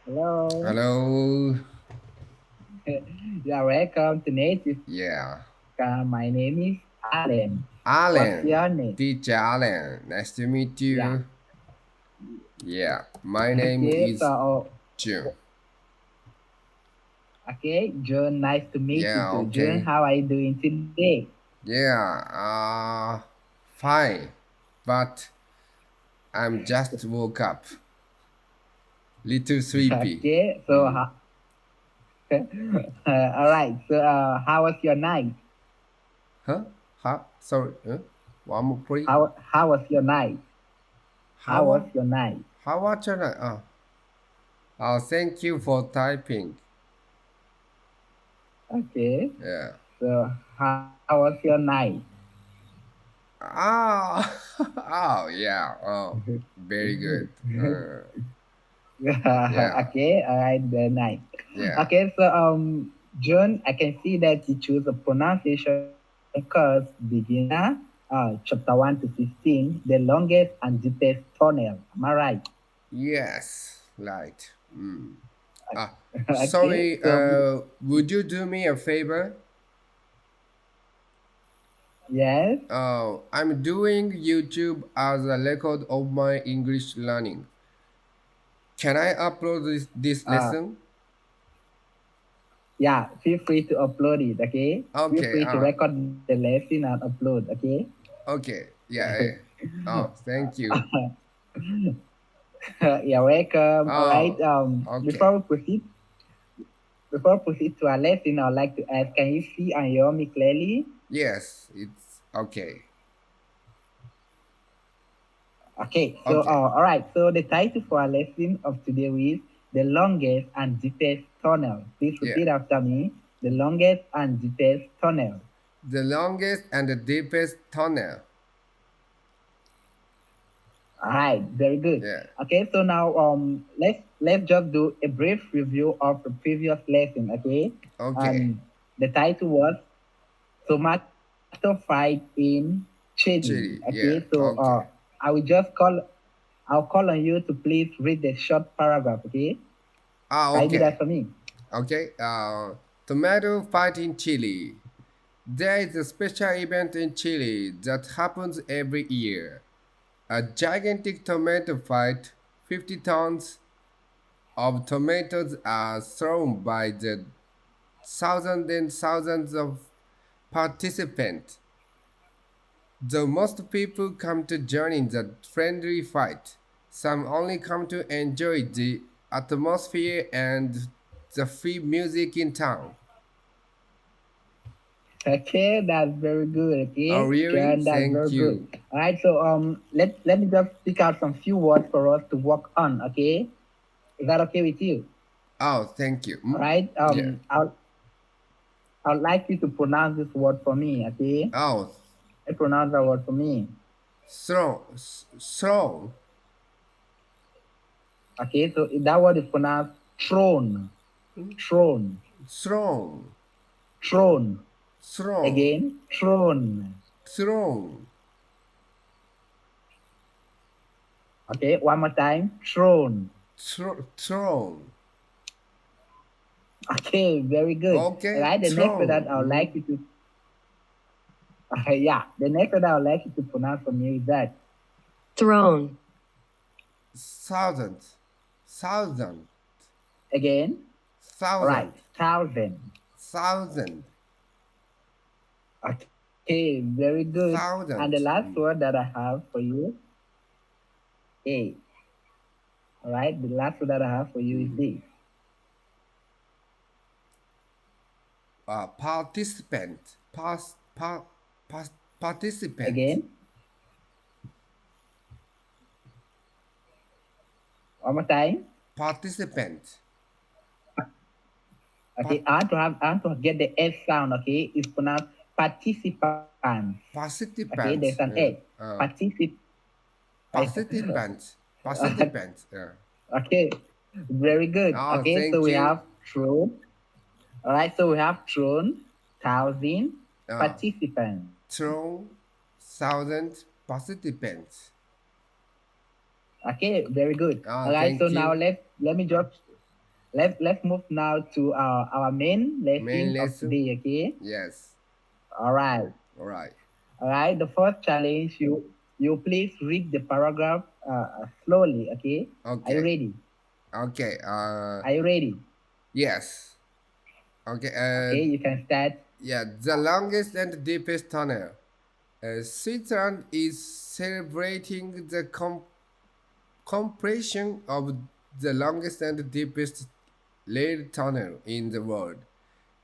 Hello. Hello. You are welcome to Native Yeah. Camp. My name is Alan. What's Alan. your name? Teacher Alan. Nice to meet Yeah. you. Yeah. My name Okay. is June. Okay, John. Nice to meet you Yeah. too. John, Okay. how are you doing today? Yeah. Fine. But I'm just woke up. Little sleepy. Okay. Mm. All right. How was your night? Huh? Huh? Sorry. Huh? One more, please. How was your night? How How was are, your night? how are you? Thank you for typing. Okay. Yeah. How was your night? Ah, oh yeah. Oh, very good. Yeah, Okay, all right, very nice. yeah. Okay, John, I can see that you choose a pronunciation course beginner, chapter 1 to 15, the longest and deepest tunnel. Am I right? Yes, right. Mm. Okay, Sorry. Would you do me a favor? yes, I'm doing YouTube as a record of my English learning. Can I upload this uh, lesson? yeah, feel free to upload it, okay? Feel Okay. free to record the lesson and upload, okay? Okay. Yeah. Yeah. Oh, thank you. You're welcome. All right, Oh, okay. before we proceed to our lesson, I'd like to ask, can you see and hear me clearly? Yes, it's okay. Okay, Okay. all right. So the title for our lesson of today is the longest and deepest tunnel. Please Yeah. repeat after me. The longest and deepest tunnel. The longest and the deepest tunnel. All right, very good. Yeah. Okay, so now let's just do a brief review of the previous lesson. Okay, Okay. and the title was tomato fight in Chile. Chili. Okay, Yeah. so Okay. I will I'll call on you to please read the short paragraph. Okay, can you do that Okay. for me? Okay. Tomato fight in Chile. There is a special event in Chile that happens every year. A gigantic tomato fight. 50 tons of tomatoes are thrown by the thousands and thousands of participants. Though most people come to join in the friendly fight, some only come to enjoy the atmosphere and the free music in town. Okay, that's very good. Oh, Okay, really? John, that's Thank very good. you. All right, so let me just pick out some few words for us to work on. Okay, is that okay with you? Oh, thank you. All right. Yeah. I'd like you to pronounce this word for me. Okay, Oh, pronounce that word for me. strong, Okay, so that word is pronounced throne, throne, strong, throne. strong, Again, throne. strong, Okay, one more time, throne. strong. Okay, very good. All Okay, right, the next word that strong. I would like you to, yeah, the next word I would like you to pronounce for me is that Throne, Thousand, thousand, again. All right, thousand, thousand. thousand, Okay, very good. And the thousand. last word that I have for you, A. All right, the last word that I have for you is this. Participant, participant, Again, one more time. participant, Okay, I want to get the S sound. Okay, it's pronounced participants. Okay, there's participant, an S. Particip. participant, participant. Okay, very good. Oh, Okay, so thank we you. have throne. All right, so we have throne, thousand Uh, participants. throw thousand participants. Okay, very good. All right, so Thank now you. let me just let's move now to our main Main lesson of lesson? today. Okay. Yes. All right. All right. All right. The first challenge, you please read the paragraph slowly. Okay. Are you Okay. ready? Okay. Are you ready? Yes. Okay. Okay. You can start. Yeah. The longest and deepest tunnel. Switzerland is celebrating the compression of the longest and deepest rail tunnel in the world.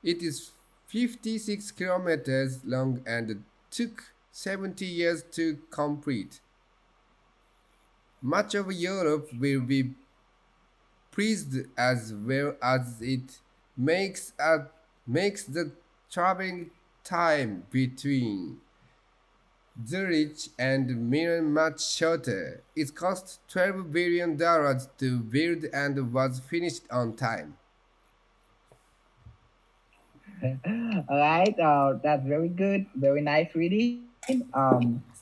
It is 56 kilometers long and took 70 years to complete. Much of Europe will be pleased as well as it makes the traveling time between Zurich and Milan much shorter. It cost $12 billion to build and was finished on time. All right. That's very good. Very nice reading. Let's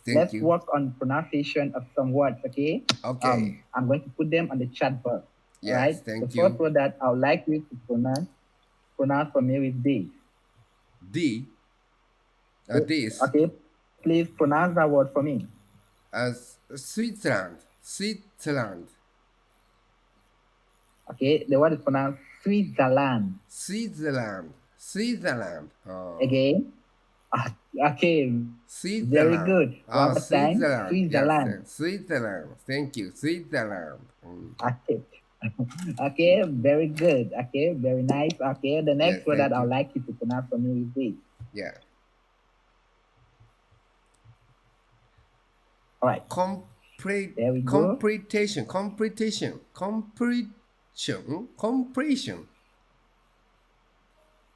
Thank you. work on pronunciation of some words. Okay. Okay. I'm going to put them on the chat box. All right. Yes, The thank first you. word that I would like you to pronounce for me is this. D. This. Okay. Please pronounce that word for me. Switzerland. Switzerland. Okay. The word is pronounced Switzerland. Switzerland. Switzerland. Again. Okay. Very Switzerland. good. One more time. Switzerland. Switzerland. Yes, Switzerland. Thank you. Switzerland. Okay. Okay, very good. Okay, very nice. Okay, the next Yes, word that thank I would you. like you to pronounce for me is this. Yeah. All right, there we go. Completion. Completion.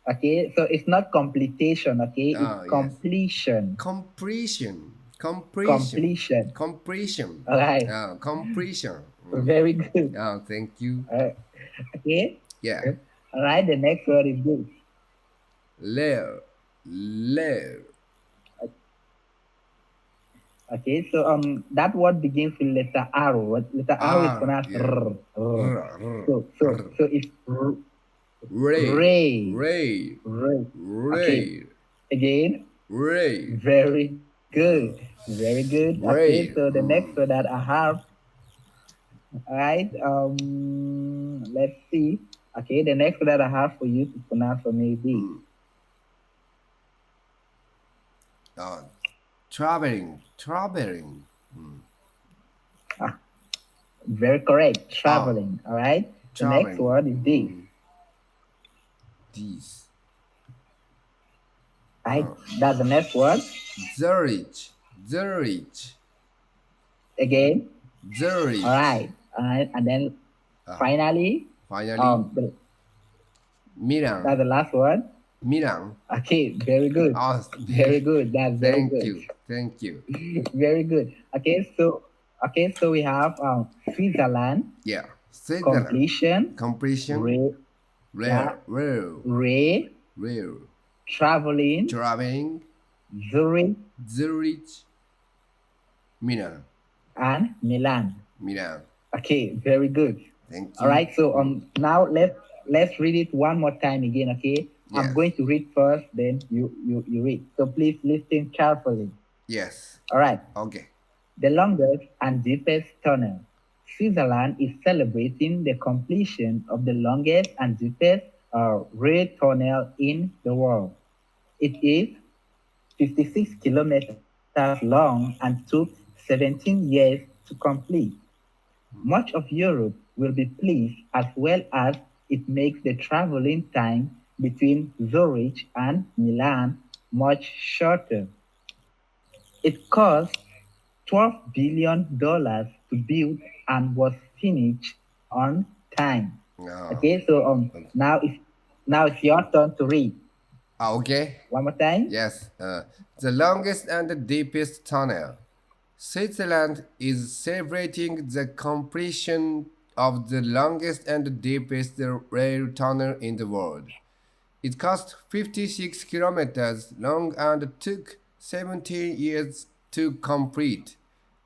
Okay, so it's not completion, okay? It's Yes. completion. Completion. Completion. All right, Completion. very good. Thank you. Okay, Yeah. all right, the next word is this. Layer. Okay, so that word begins with letter R. Letter R is pronounced Yeah. R. So it's Ray. Ray. Okay, again. Ray. Very good. Very good. Okay, so the next word that I have. All right. Let's see. Okay, the next word that I have for you to pronounce for me is this. Traveling. Very correct. Traveling. All right. The next word is this. This. Right. That's the next word. Zurich. Again. Zurich. All right. And then finally. Milan. That's the last word. Milan. Okay, very good. Very good. That's very good. Thank you. Very good. Okay, so we have Switzerland. Yeah. Switzerland. Completion. Rare. Traveling. Zurich. Milan. And Milan. Okay, very good. Thank you. All right, so now let's read it one more time again, okay? Yes. I'm going to read first, then you read. So please listen carefully. Yes. All right. Okay. The longest and deepest tunnel. Switzerland is celebrating the completion of the longest and deepest rail tunnel in the world. It is 56 kilometers long and took 17 years to complete. Much of Europe will be pleased as well as it makes the traveling time between Zurich and Milan much shorter. It cost $12 billion to build and was finished on time. Okay, so now it's your turn to read. Okay. One more time. Yes. The longest and the deepest tunnel. Switzerland is celebrating the completion of the longest and deepest rail tunnel in the world. It cost 56 kilometers long and took 17 years to complete.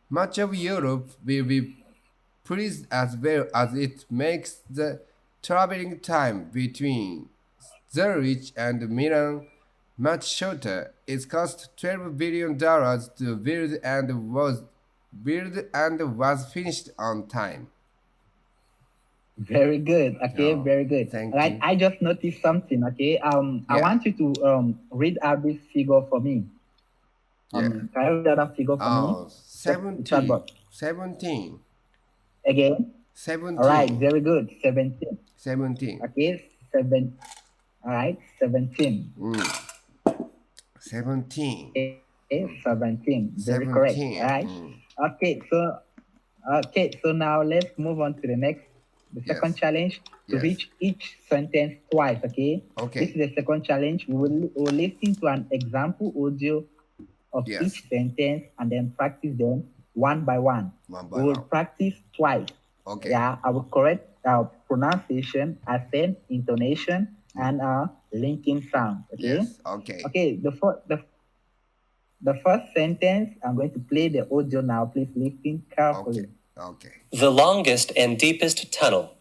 Much of Europe will be pleased as well as it makes the traveling time between Zurich and Milan much shorter. It cost $12 billion to build and was finished on time. Very good. Okay, Oh, very good. thank Right. you. I just noticed something. Okay. I Yeah. want you to read out this figure for me. Yeah. Can you read out that figure for me? Oh, The 17. chatbot. 17. Again. All right. 17. Very good. 17. 17. Okay. All right. 17. 17. Okay. 17. Very correct. 17. All right. Okay. So now let's move on to the second Yes. challenge to Yes. reach each sentence twice. Okay. Okay. This is the second challenge. We'll listen to an example audio of Yes. each sentence and then practice them one by one. One by We will one. practice twice. Okay. Yeah, I will correct pronunciation, accent, intonation, and linking sound. Okay. Yes. Okay. Okay. The first sentence, I'm going to play the audio now. Please listen carefully. Okay. The longest and deepest tunnel.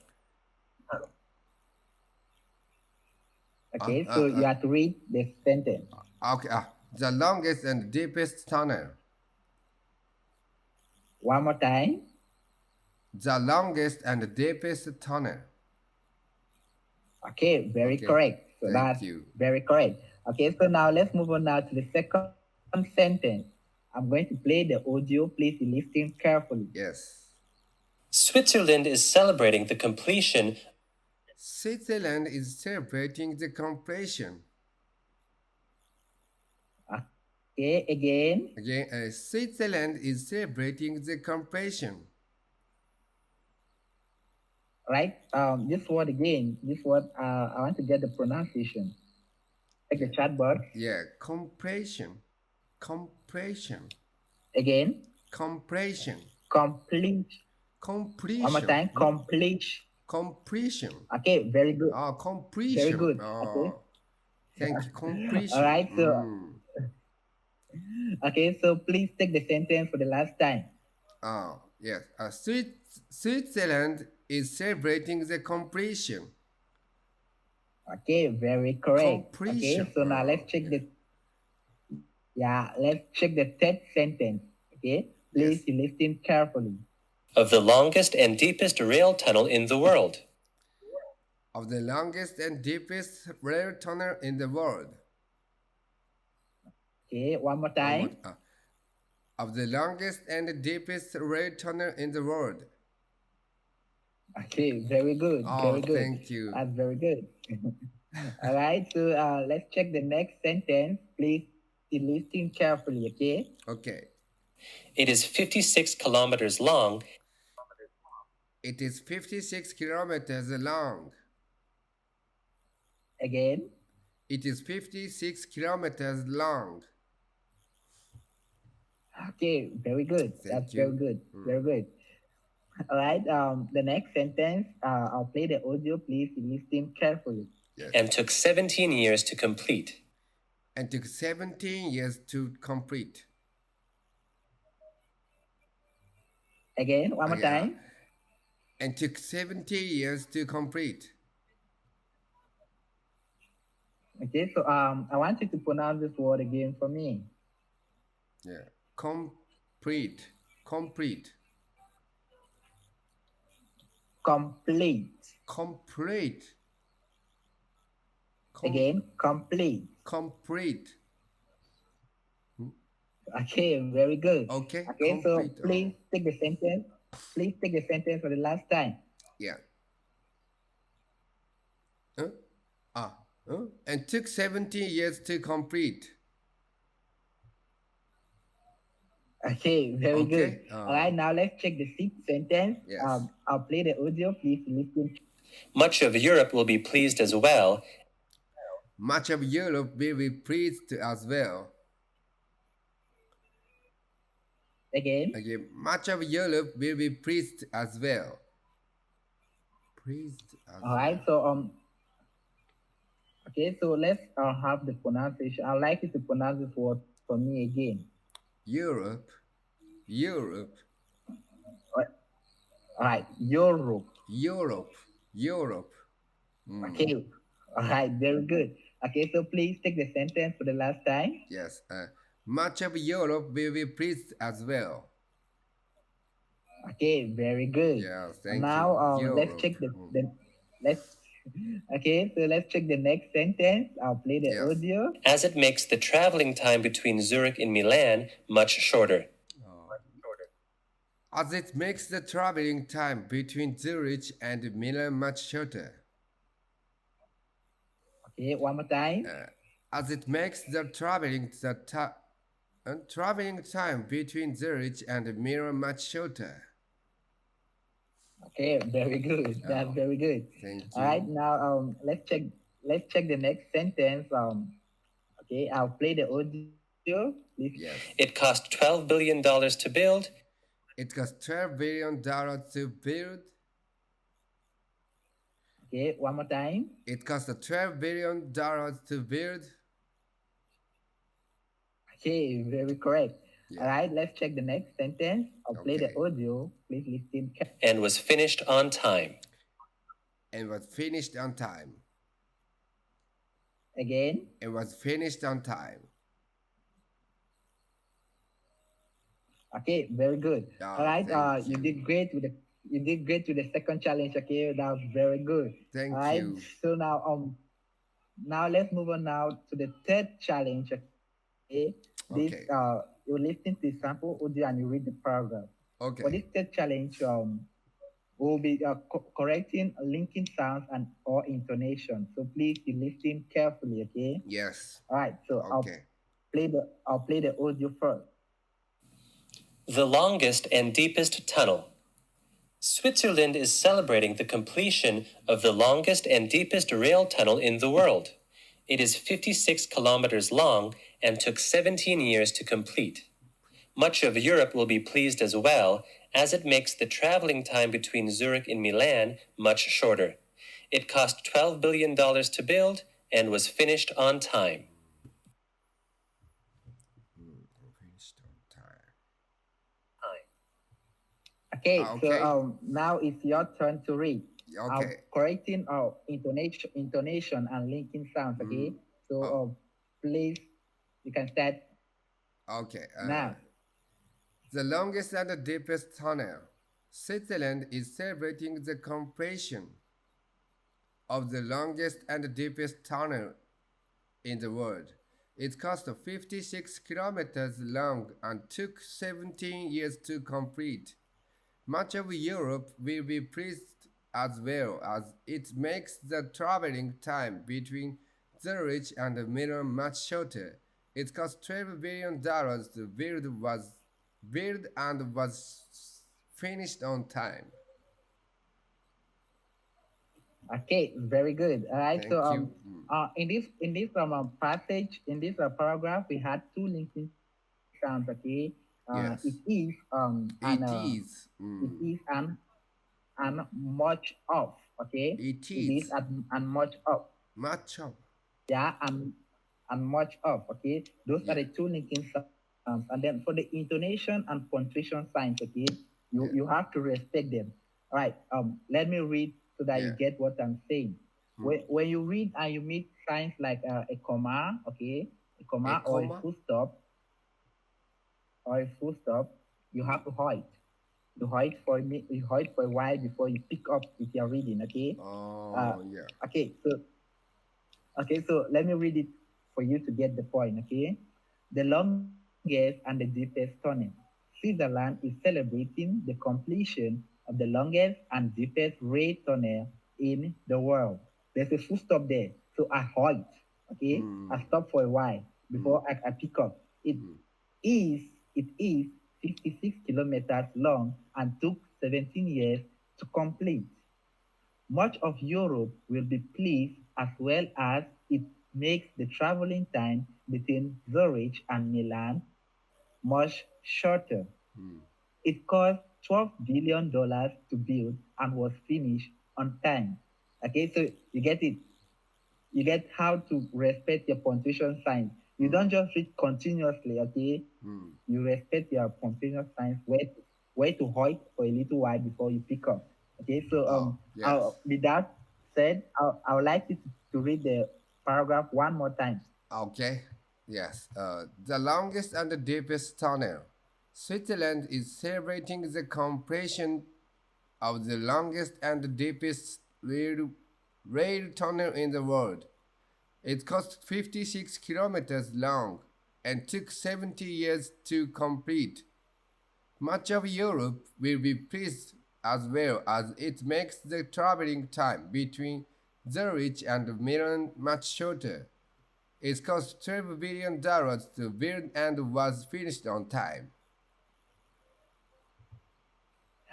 Okay, so you have to read the sentence. Okay. The longest and deepest tunnel. One more time. The longest and deepest tunnel. Okay, very Okay, correct. So thank that's you. very correct. Okay, so now let's move on now to the second sentence. I'm going to play the audio. Please listen carefully. Yes. Switzerland is celebrating the completion. Switzerland is celebrating the completion. Okay, again. Again, Switzerland is celebrating the completion. Right? This word again. This word, I want to get the pronunciation. Like the chat box. Yeah, completion. Completion. Again. Completion. Complete. Completion. One more time. Complete. Completion. Okay, very good. Completion. Very good. Okay. Thank you. Completion. All right, so okay, so please take the sentence for the last time. Yes. Switzerland is celebrating the completion. Okay, very correct. Completion. Okay, so now let's check let's check the third sentence. Okay, please listen carefully. Of the longest and deepest rail tunnel in the world. Of the longest and deepest rail tunnel in the world. Okay, one more time. Of the longest and deepest rail tunnel in the world. Okay, very good. Very good. Thank you. That's very good. All right, so let's check the next sentence. Please listen carefully, okay? Okay. It is 56 kilometers long. It is 56 kilometers long. Again. It is 56 kilometers long. Okay, very good. That's very good. Very good. All right. The next sentence, I'll play the audio. Please listen carefully. Yes. And took 17 years to complete. And took 17 years to complete. Again, one more time. And took 70 years to complete. Okay, so I want you to pronounce this word again for me. Yeah. Complete. Complete. Complete. Complete. Again, complete. Complete. Okay, very good. Okay. Okay, so please take the sentence. Please take the sentence for the last time. Yeah. And took 17 years to complete. Okay, very good. All right, now let's check the sixth sentence. Yes. I'll play the audio. Please listen. Much of Europe will be pleased as well. Much of Europe will be pleased as well. Again. Much of Europe will be pleased as well. Pleased as All right, so okay, so let's have the pronunciation. I'd like you to pronounce this word for me again. Europe. Europe. All right, Europe. Europe. Europe. Okay, all right, very good. Okay, so please take the sentence for the last time. Yes. Much of Europe will be pleased as well. Okay, very good. Yeah, And thank now you. let's Europe. check the let's okay, so let's check the next sentence. I'll play the Yes. audio. As it makes the traveling time between Zurich and Milan much shorter. As it makes the traveling time between Zurich and Milan much shorter. Okay, one more time. As it makes the traveling time between Zurich and Milan much shorter. Okay, very good. That's very good. Thank you. All right, now let's check the next sentence. Okay, I'll play the audio. Please. Yes. It cost $12 billion to build. It cost $12 billion to build. Okay, one more time. It cost $12 billion to build. Okay, very correct. Yeah. All right, let's check the next sentence. I'll play the Okay. audio. Please listen. And was finished on time. And was finished on time. Again. It was finished on time. Okay, very good. All right, thank you you. did great with the second challenge. Okay, that was very good. Thank All right, you. so now let's move on now to the third challenge. Okay, this Okay. you listen to the sample audio and you read the paragraph. Okay. For this third challenge, we'll be correcting linking sounds and or intonation. So please you listen carefully. Okay. Yes. All right. So Okay. I'll play the audio first. The longest and deepest tunnel. Switzerland is celebrating the completion of the longest and deepest rail tunnel in the world. It is 56 kilometers long and took 17 years to complete. Much of Europe will be pleased as well, as it makes the traveling time between Zurich and Milan much shorter. It cost $12 billion to build and was finished on time. Finished on time. Okay, Okay. so now it's your turn to read. Okay. Correcting intonation and linking sounds. Okay, so please you can start Okay. now. The longest and the deepest tunnel. Switzerland is celebrating the completion of the longest and deepest tunnel in the world. It cost 56 kilometers long and took 17 years to complete. Much of Europe will be pleased as well, as it makes the traveling time between Zurich and Milan much shorter. It cost $12 billion to build and was finished on time. Okay, very good. All right, Thank so you. in this passage in this paragraph we had two linking sounds. Okay, Yes. it is It is. it is and much of. Okay, It it is is. and much of. Much of. Yeah, and much of. Okay, those are Yeah. the two linking sounds. And then for the intonation and punctuation signs, okay, you have to respect them. All right. Let me read so that you Yeah. get what I'm saying. When you read and you meet signs like a comma, okay, a comma or comma? a full stop, you have to hold. You hold for a while before you pick up with your reading. Okay. Oh, yeah. Okay, so let me read it for you to get the point, okay? The longest and the deepest tunnel. Switzerland is celebrating the completion of the longest and deepest rail tunnel in the world. There's a full stop there. So I halt, okay? I stop for a while before I pick up. It is 56 kilometers long and took 17 years to complete. Much of Europe will be pleased as well as it makes the traveling time between Zurich and Milan much shorter. It cost $12 billion to build and was finished on time. Okay, so you get it. You get how to respect your punctuation signs. You don't just read continuously, okay? You respect your punctuation signs, where to halt for a little while before you pick up. Okay, so yes. without said, I would like you to read the paragraph one more time. Okay. Yes. The longest and the deepest tunnel. Switzerland is celebrating the completion of the longest and the deepest rail tunnel in the world. It cost 56 kilometers long and took 70 years to complete. Much of Europe will be pleased as well as it makes the traveling time between Zurich and Milan much shorter. It cost $12 billion to build and was finished on time.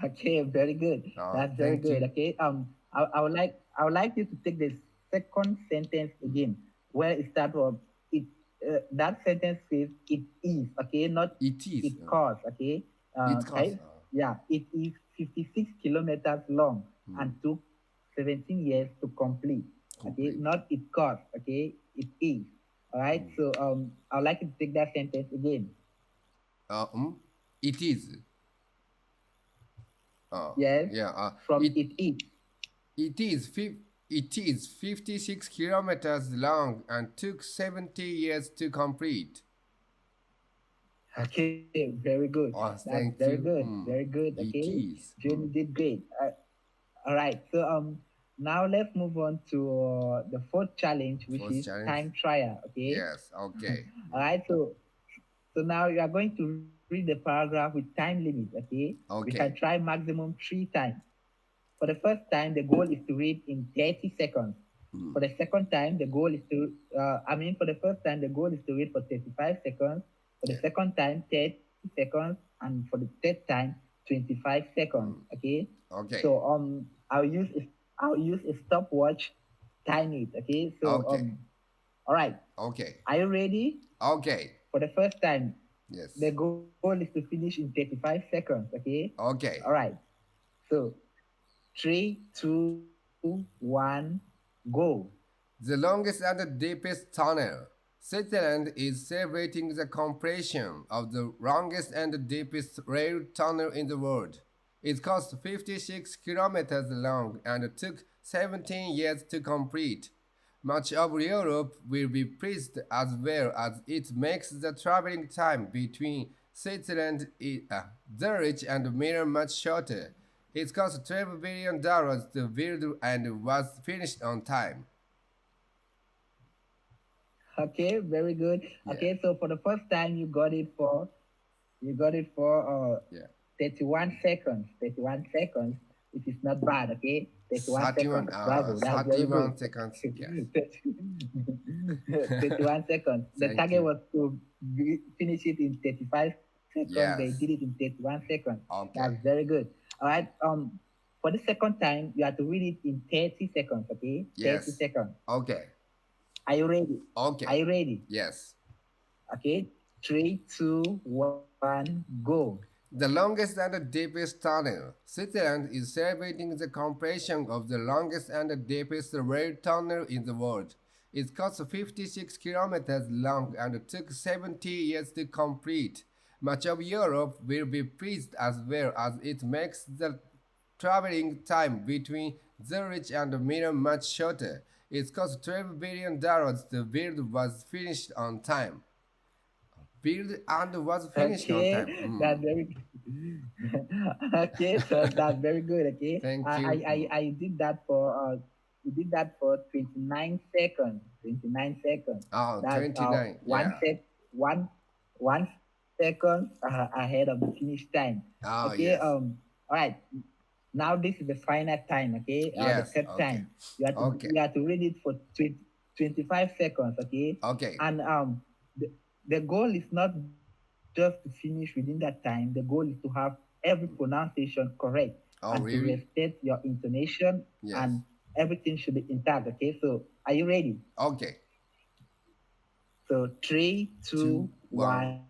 Okay, very good. That's very Thank good. you. Okay. I would like you to take the second sentence again, where it starts from it. That sentence says it is. Okay, not It is. it costs. Okay. It costs. Yeah, it is 56 kilometers long and took 17 years to complete. Okay, not it costs. Okay, it is. All right. So I would like you to take that sentence again. It is. Yes. Yeah. From it is. It is 56 kilometers long and took 70 years to complete. Okay, very good. Oh, That's thank very you. good. Very good. It Okay, is. Jenny did great. All right. So now let's move on to the fourth challenge, which Fourth is challenge. time trial. Okay. Yes. Okay. All right. So now you are going to read the paragraph with time limit. Okay. We Okay. can try maximum 3 times. For the first time, the goal is to read in 30 seconds. For the second time, the goal is to, for the first time, the goal is to read for 35 seconds. For the second time, 30 seconds. And for the third time, 25 seconds. Okay. Okay. So I'll use a stopwatch, time it. Okay. So Okay. all right. Okay. Are you ready? Okay. For the first time, Yes. the goal is to finish in 35 seconds. Okay. Okay. All right. So 3, 2, 1, go. The longest and the deepest tunnel. Switzerland is celebrating the completion of the longest and the deepest rail tunnel in the world. It cost 56 kilometers long and took 17 years to complete. Much of Europe will be pleased as well as it makes the traveling time between Switzerland, Zurich, and Milan much shorter. It cost $12 billion to build and was finished on time. Okay, very good. Yeah. Okay, so for the first time you got it for Yeah. 31 seconds. 31 seconds, which is not bad. Okay, 31 seconds. Bravo, that's very 31 good. seconds. Yes. 31 seconds. The Thank target you. was to finish it in 35 seconds. Yes. They did it in 31 seconds. Okay. That's very good. All right. For the second time, you have to read it in 30 seconds. Okay. Yes. 30 seconds. Okay. Are you ready? Okay. Are you ready? Yes. Okay. 3, 2, 1, go. The longest and the deepest tunnel. Switzerland is celebrating the completion of the longest and the deepest rail tunnel in the world. It cost 56 kilometers long and took 70 years to complete. Much of Europe will be pleased as well as it makes the traveling time between Zurich and Milan much shorter. It cost $12 billion to build was finished on time. Build and was finished Okay, on time. that's very okay. So that's very good. Okay, Thank I, you. I did that for we did that for 29 seconds. 29 seconds. Oh, That's 29. Yeah. one second ahead of the finish time. Oh, Okay. yes. All right. Now this is the final time. Okay. Yes, The third okay. time. You have to Okay. you have to read it for 25 seconds. Okay. Okay. And the goal is not just to finish within that time. The goal is to have every pronunciation correct Oh, and to really? respect your intonation, Yes. and everything should be intact. Okay, so are you ready? Okay. So 3, 2, Two, 1,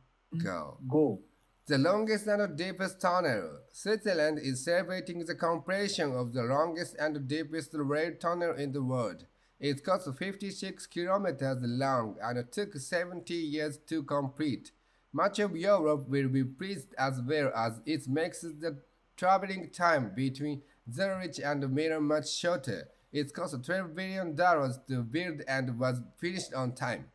Go. go. The longest and the deepest tunnel. Switzerland is celebrating the completion of the longest and the deepest rail tunnel in the world. It cost 56 kilometers long and took 70 years to complete. Much of Europe will be pleased as well as it makes the traveling time between Zurich and Milan much shorter. It cost $12 billion to build and was finished on time.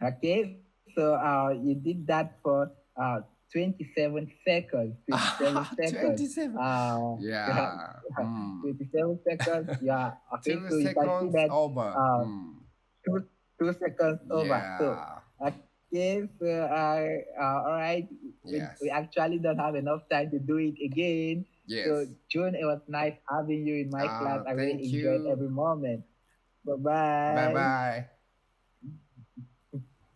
Okay, so you did that for 27 seconds. 27 seconds. 27. Yeah. 27 seconds. Yeah. Okay, 2 so you can see seconds that over. two seconds over. Yeah. So okay, so all right. Yes. We actually don't have enough time to do it again. Yes. So June, it was nice having you in my class. I really Thank enjoyed you. every moment. Bye bye. Bye bye.